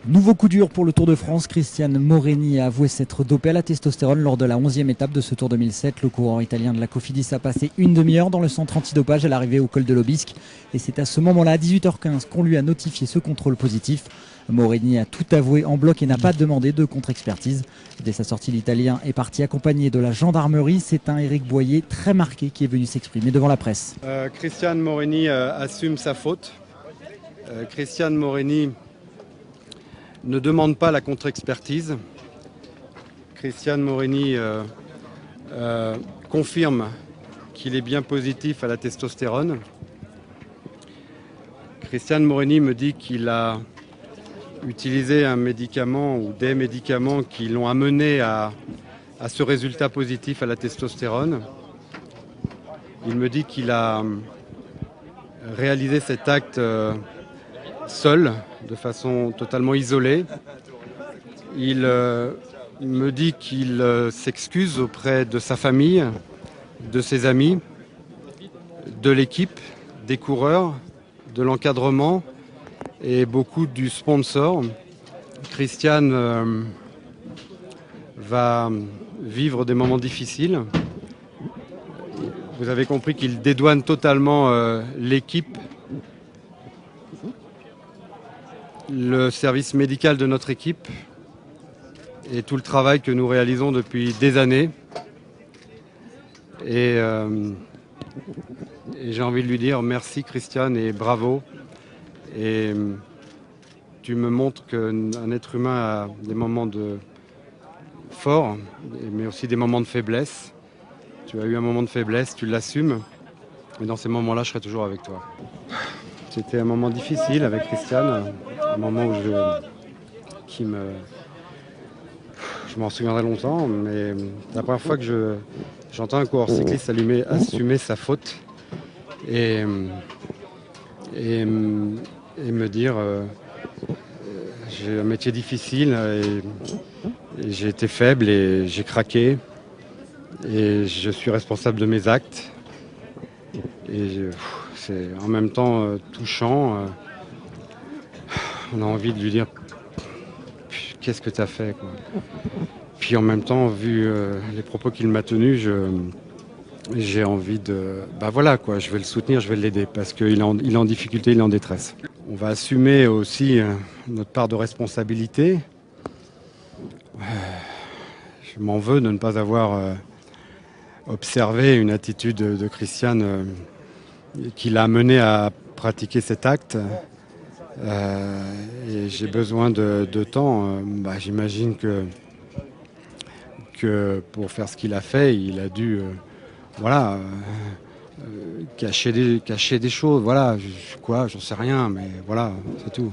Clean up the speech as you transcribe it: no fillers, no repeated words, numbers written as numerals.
Nouveau coup dur pour le Tour de France. Cristian Moreni a avoué s'être dopé à la testostérone lors de la 11e étape de ce Tour 2007. Le coureur italien de la Cofidis a passé une demi-heure dans le centre antidopage à l'arrivée au col de l'Obisque. Et c'est à ce moment-là, à 18h15, qu'on lui a notifié ce contrôle positif. Moreni a tout avoué en bloc et n'a pas demandé de contre-expertise. Dès sa sortie, l'Italien est parti accompagné de la gendarmerie. C'est un Éric Boyer très marqué qui est venu s'exprimer devant la presse. Cristian Moreni assume sa faute. Cristian Moreni ne demande pas la contre-expertise. Cristian Moreni confirme qu'il est bien positif à la testostérone. Cristian Moreni me dit qu'il a utilisé un médicament ou des médicaments qui l'ont amené à ce résultat positif à la testostérone. Il me dit qu'il a réalisé cet acte seul, de façon totalement isolée. Il me dit qu'il s'excuse auprès de sa famille, de ses amis, de l'équipe, des coureurs, de l'encadrement et beaucoup du sponsor. Cristian va vivre des moments difficiles. Vous avez compris qu'il dédouane totalement l'équipe, le service médical de notre équipe et tout le travail que nous réalisons depuis des années. Et j'ai envie de lui dire merci Cristian et bravo. Et tu me montres qu'un être humain a des moments forts, mais aussi des moments de faiblesse. Tu as eu un moment de faiblesse, tu l'assumes. Et dans ces moments-là, je serai toujours avec toi. C'était un moment difficile avec Cristian, un moment où je m'en souviendrai longtemps, mais la première fois que j'entends un coureur cycliste assumer sa faute et me dire j'ai un métier difficile et j'ai été faible et j'ai craqué et je suis responsable de mes actes. Et c'est en même temps touchant. On a envie de lui dire qu'est-ce que tu as fait, quoi. Puis en même temps, vu les propos qu'il m'a tenus, j'ai envie de... Bah voilà, quoi, je vais le soutenir, je vais l'aider parce qu'il est en difficulté, il est en détresse. On va assumer aussi notre part de responsabilité. Je m'en veux de ne pas avoir observé une attitude de Cristian qui l'a amené à pratiquer cet acte. Et j'ai besoin de temps. J'imagine que pour faire ce qu'il a fait, il a dû cacher des choses. Voilà, j'en sais rien, mais voilà, c'est tout.